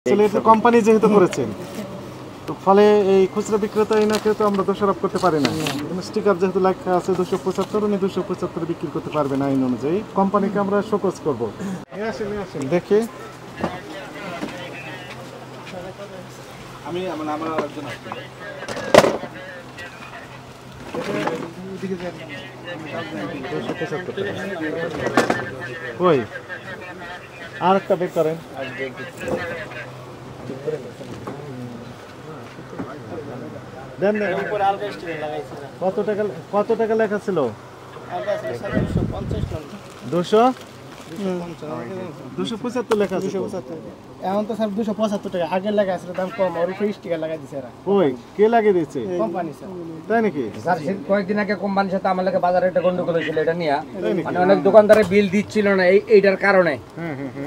আসলে এটা কোম্পানি যেহেতু করেছেন, তো ফলে এই খুচরা বিক্রেতা এনাকে তো আমরা দোষারোপ করতে পারি না। স্টিকার যেহেতু লেখা আছে 275, উনি 275 বিক্রি করতে পারবেন আইন অনুযায়ী। কোম্পানিকে আমরা শোকজ করবো। আসেন দেখে আমি আমার একজন আসছি। কই আর একটা বের করেন। দেন দেন। কত টাকা লেখা ছিল? 275 লেখা আছে। এখন তো স্যার 275 টাকা, আগের লেখা আছে দাম কম, ওর উপরে স্টিকার লাগাই দিছে এরা। কই কে লাগিয়ে দিয়েছে? Company sir. তাই নাকি? স্যার কয়েকদিন আগে কোম্পানির সাথে আমার লাগে বাজারে একটা গন্ডগোল হয়েছিল, এটা নিয়ে মানে অনেক দোকানদারে বিল দিচ্ছিল না এইটার কারণে।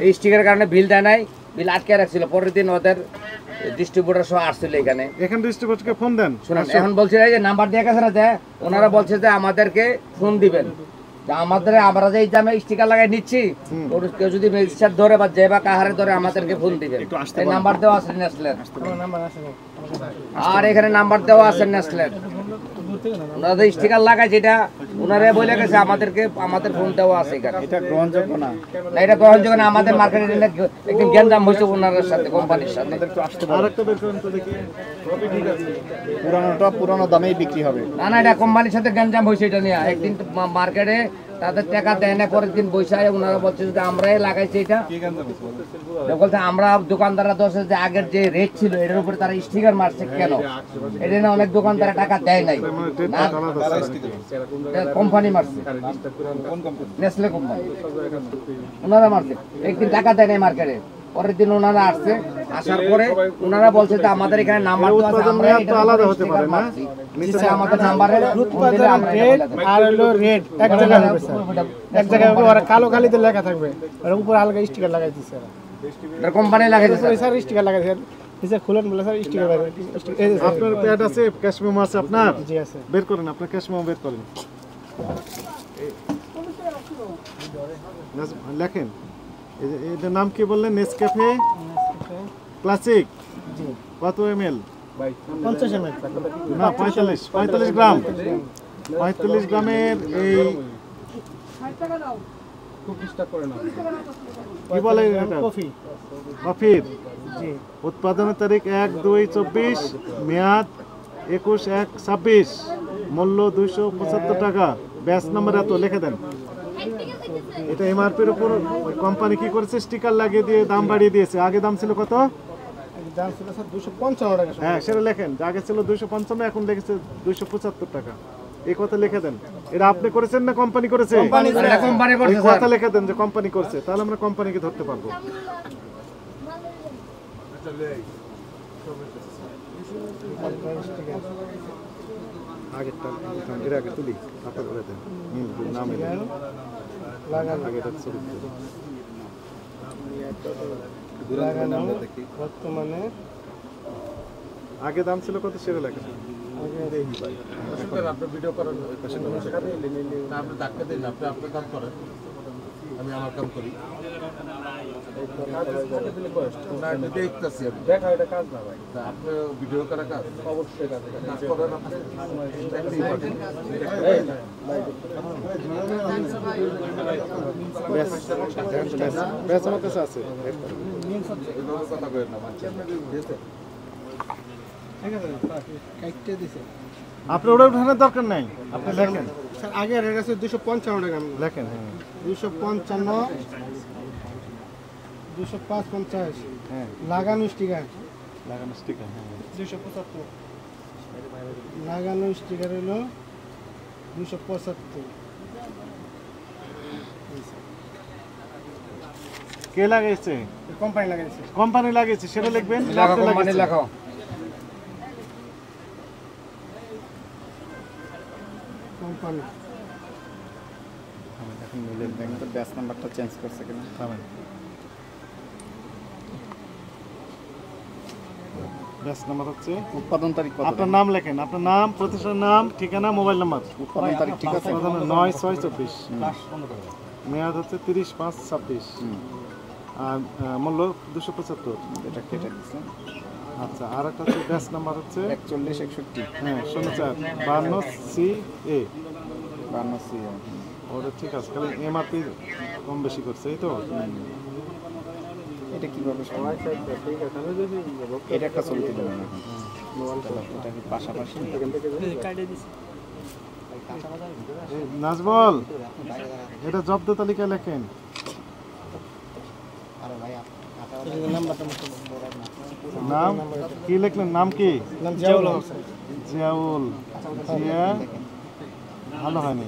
এই স্টিকারের কারণে বিল দেয় নাই, বিল আটকে রাখছিল। পরের দিন ওদের ডিস্ট্রিবিউটর সহ আসছিল এখানে ডিস্ট্রিবিউটরকে ফোন দেন। শুনুন, এখন বলছে যে নাম্বার দিয়ে গেছে না, ওনারা বলছে যে আমাদেরকে ফোন দিবেন, আমরা যে দামে স্টিকার লাগাই নিচ্ছি, কেউ যদি ম্যাজিস্ট্রেট ধরে বা যে বা কাহারে ধরে আমাদেরকে ফোন দিবেন। নাম্বার দেওয়া আছে নেসলের, আর এখানে নাম্বার দেওয়া আছে নেসলের। ওনাদের স্টিকার লাগাই যেটা ওনারা বলে গেছে আমাদের ফোন দেওয়া আছে এখানে। এটা গ্রহণযোগ্য না, এটা গ্রহণযোগ্য না। আমাদের মার্কেটে একদম গ্যাঞ্জাম হয়েছে ওনার সাথে, কোম্পানির সাথে। পুরোনো দামেই বিক্রি হবে না না, এটা কোম্পানির সাথে গ্যাঞ্জাম হয়েছে। এটা নিয়ে একদিন মার্কেটে তাদের টাকা দেয় না, পরের দিন বৈশাখে ওনারা বলছে যে আমরাই লাগাইছি এটা। বলতে আমরা দোকানদাররা দোষ যে আগের যে রেট ছিল এটার উপরে তারা স্টিকার মারছে কেন? এটা না অনেক দোকানদারা টাকা দেয় নাই, কোম্পানি মারছে, নেসলে কোম্পানি ওনারা মারছে। একদিন টাকা দেয় নাই মার্কেটে, পরের দিন ওনারা আসছে, আসার পরে ওনারা বলছে যে আমাদের এখানে নাম্বার তো আছে, আমরা এটা আলাদা হতে পারে না, নিচে আমাদের নাম্বারে উৎপাদন রেট আর হলো রেট এক জায়গায় হবে স্যার, এক জায়গায় হবে। আর কালো কালিতে লেখা থাকবে, আর উপরে আলাদা স্টিকার লাগাই দিছে এটা কোম্পানি লাগাইছে স্যার। স্টিকার লাগাই দিছে স্যার, খুলেন বলে স্যার স্টিকার লাগাই। আপনার প্যাড আছে, ক্যাশ মেমো আছে আপনার? জি আছে। বের করেন, আপনার ক্যাশ মেমো বের করেন, লেখেন। এটার নাম কি বললেন? Nescafe classic. কত ml? 50 ml না, 45 গ্রাম। 45 গ্রামের এই কি বলে এটা? কফির উৎপাদনের তারিখ 1/2/24, মেয়াদ 21/1/26, মূল্য 275 টাকা, ব্যাচ নাম্বার এত লিখে দেন। এটা এমআরপির উপর কোম্পানি কি করেছে? স্টিকার লাগিয়ে দিয়ে দাম বাড়িয়ে দিয়েছে। আগে দাম ছিল কত? দাম ছিল স্যার 255 টাকা। হ্যাঁ, সেটা লেখেন। আগে ছিল 255, এখন লিখেছে 275 টাকা। এই কথা লিখে দেন। এটা আপনি করেছেন না কোম্পানি করেছে? কোম্পানি এই কথা লিখে দেন যে কোম্পানি করছে, তাহলে আমরা কোম্পানিকে ধরতে পারবো। আগেরটা এর আগে তুলি, আপনার করে দেন। নাম বর্তমানে আগে দাম ছিল কত সেটা লেখা। আপনি ভিডিও করেন, আপনি ধাক্কা দিন, আপনি আপনার কাম করেন, আমি আমার কাম করি। দেখতেছি দেখা, এটা কাজ না ভাই, আপনি ভিডিও করা কাজ অবশ্যই কাজ করেন। আপনি আছে কথা করেন না মানুষ। আপনার ওটা উঠানোর দরকার নাই, আপনি লেখেন। স্যার আগে রেট আছে 255 টাকা লেখেন। হ্যাঁ, 255, 255 হ্যাঁ, লাগানো স্টিকার, লাগানো স্টিকার। হ্যাঁ, 275 লাগানো স্টিকার হলো 275। কে লাগাইছে? কোম্পানি লাগাইছে। কোম্পানি লাগিয়েছে, সেটা লিখবেন। কোম্পানি লেখাও। কোম্পানি এখন মিলের ব্যাংক তো ব্যাচ নাম্বারটা চেঞ্জ করছে কিনা। ব্যাচ নাম্বার হচ্ছে, উৎপাদন তারিখ কত? আপনার নাম লেখেন, আপনার নাম, প্রতিষ্ঠানের নাম, ঠিকানা, মোবাইল নাম্বার। উৎপাদন তারিখ ঠিক আছে? 9/6/24, মেয়াদ হচ্ছে 30/5/26। আর মূল্য 275। এটা কেটে দিচ্ছে আচ্ছা, আর একটা হচ্ছে ব্যাচ নাম্বার হচ্ছে 4161 হ্যাঁ 04 52 CA 52 সি। ওটা ঠিক আছে, খালি এমআরপি কম বেশি করছে এই তো। এটা কিভাবে সম্ভব? এটা একটা ছবি তুলে নেন এখন। এটা কি পাশাপাশি? এই নাজবল, এটা জব্দ তালিকা লেখেন। নাম কি লিখলেন? নাম কি? জিয়াউল জিয়াউল। জিয়া ভালো হয়নি,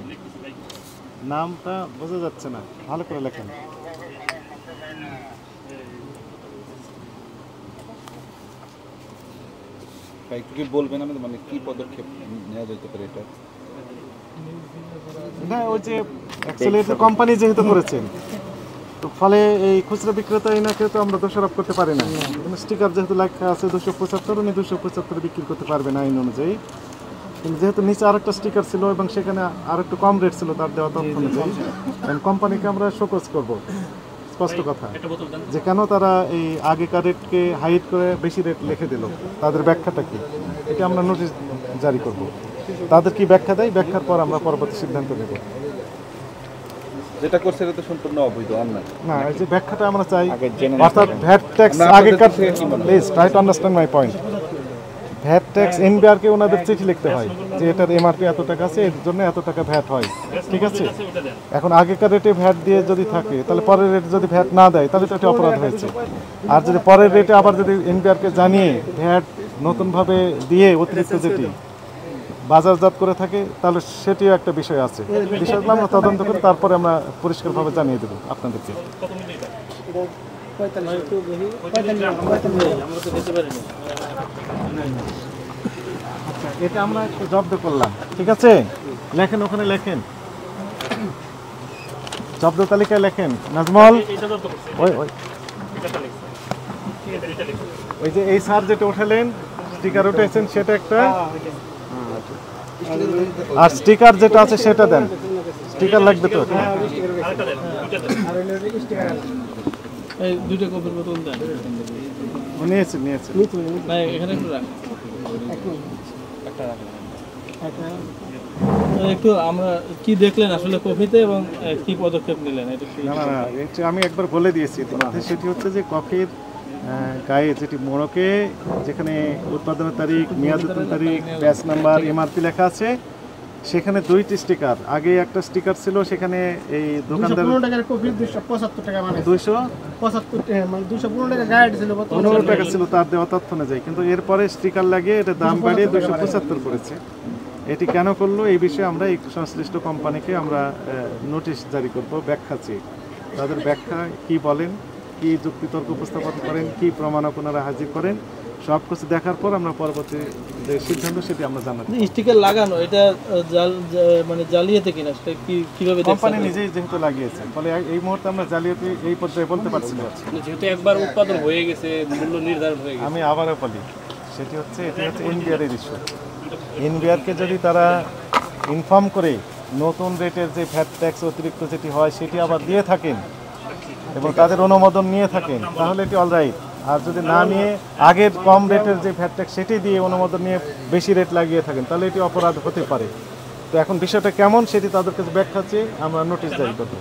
নামটা বোঝা যাচ্ছে না, ভালো করে লেখেন। একটু কি বলবেন আমাদের, মানে কি পদক্ষেপ নেওয়া যেতে পারে এটা? না, ওই যে অ্যাকচুয়ালি এটা কোম্পানি যেহেতু করেছেন, তো ফলে এই খুচরা বিক্রেতা এনাকে তো আমরা দোষারোপ করতে পারি না। কিন্তু স্টিকার যেহেতু লেখা আছে 275, উনি 275 বিক্রি করতে পারবেন আইন অনুযায়ী। কিন্তু যেহেতু নিচে আরেকটা স্টিকার ছিল এবং সেখানে আর একটু কম রেট ছিল তার দেওয়া তথ্য অনুযায়ী, কোম্পানিকে আমরা শোকজ করব। স্পষ্ট কথা যে কেন তারা এই আগেকার রেটকে হাইট করে বেশি রেট লিখে দিল, তাদের ব্যাখ্যাটা কি, এটা আমরা নোটিশ জারি করব। তাদের কি ব্যাখ্যা দেয়, ব্যাখ্যার পর আমরা পরবর্তী সিদ্ধান্ত নেব। যেটা করছে এটা তো সম্পূর্ণ অবৈধ, অন্যায়। না, এই যে ব্যাখ্যাটা আমরা চাই, আগে জেনে অর্থাৎ ভ্যাট ট্যাক্স আগেকার, please try to understand my point. VAT tax এনবিআরকে ওনাদের চিঠি লিখতে হয় যে এটার এমআরপি এত টাকা আছে, এর জন্য এত টাকা ভ্যাট হয়, ঠিক আছে। এখন আগেকার রেটে ভ্যাট দিয়ে যদি থাকে, তাহলে পরের রেটে যদি ভ্যাট না দেয়, তাহলে তো এটা অপরাধ হয়েছে। আর যদি পরের রেটে আবার যদি এনবিআরকে জানিয়ে ভ্যাট নতুনভাবে দিয়ে অতিরিক্ত যেটি বাজারজাত করে থাকে, তাহলে সেটিও একটা বিষয় আছে। বিষয়গুলো আমরা তদন্ত করে তারপরে আমরা পরিষ্কারভাবে জানিয়ে দেবো আপনাদেরকে। আচ্ছা, এটা আমরা একটু জব্দ করলাম, ঠিক আছে। লেখেন, ওখানে লেখেন, জব্দ তালিকায় লেখেন। নাজমল, ওই ওই ওই যে এই স্যার যেটা উঠালেন, স্টিকার উঠেছেন সেটা একটা, আর স্টিকার যেটা আছে সেটা দেন। স্টিকার লাগবে তো। এই দুটো কপির বোতল দেন। নিয়েছেন নিয়েছেন। না, এখানে একটু রাখ। একটু আমরা কি দেখলেন আসলে কফিতে এবং কি পদক্ষেপ নিলেন এটা? না না না, এটা আমি একবার বলে দিয়েছি ইতিমধ্যে। সেটি হচ্ছে যে কফির গায়ে যেটি মোড়কে যেখানে উৎপাদনের তারিখ, মেয়াদোত্তর তারিখ, ব্যাচ নাম্বার, এমআরপি লেখা আছে, সেখানে দুইটি স্টিকার। আগে একটা স্টিকার ছিল, সেখানে এই দোকানদার 215 টাকার কফি 275 টাকা মানে 275 মানে 215 টাকা গাইড ছিল, 15 টাকা ছিল তার দেওয়া তথ্য অনুযায়ী। কিন্তু এরপরে স্টিকার লাগিয়ে এটা দাম বাড়িয়ে 275 করেছে। এটি কেন করলো, এই বিষয়ে আমরা এই সংশ্লিষ্ট কোম্পানিকে আমরা নোটিশ জারি করব, ব্যাখ্যা চেয়ে। তাদের ব্যাখ্যা কি বলেন, কি যুক্তিতর্ক উপস্থাপন করেন, কি প্রমাণ আপনারা হাজির করেন, সব কিছু দেখার পর আমরা পরবর্তী যে সিদ্ধান্ত সেটি আমরা জানাবো। স্টিকার লাগানো এটা মানে জালিয়াতি কিনা সেটা কিভাবে কোম্পানি নিজেই যেহেতু লাগিয়েছে, ফলে এই মুহূর্তে আমরা জালিয়াতি এই পর্যায়ে বলতে পারছি না। যেহেতু একবার উৎপাদন হয়ে গেছে, মূল্য নির্ধারণ হয়ে গেছে। আমি আবারও বলি, সেটি হচ্ছে এটি হচ্ছে এনবিআরের ইস্যু। এনবিআরকে যদি তারা ইনফর্ম করে নতুন রেটের যে ভ্যাট ট্যাক্স অতিরিক্ত যেটি হয় সেটি আবার দিয়ে থাকেন এবং তাদের অনুমোদন নিয়ে থাকেন, তাহলে এটি অলরাইট। আর যদি না নিয়ে আগের কম রেটের যে ভ্যাট ট্যাক্স সেটি দিয়ে অনুমোদন নিয়ে বেশি রেট লাগিয়ে থাকেন, তাহলে এটি অপরাধ হতে পারে। তো এখন বিষয়টা কেমন সেটি তাদের কাছে ব্যাখ্যা চেয়ে আমরা নোটিশ জারি করব।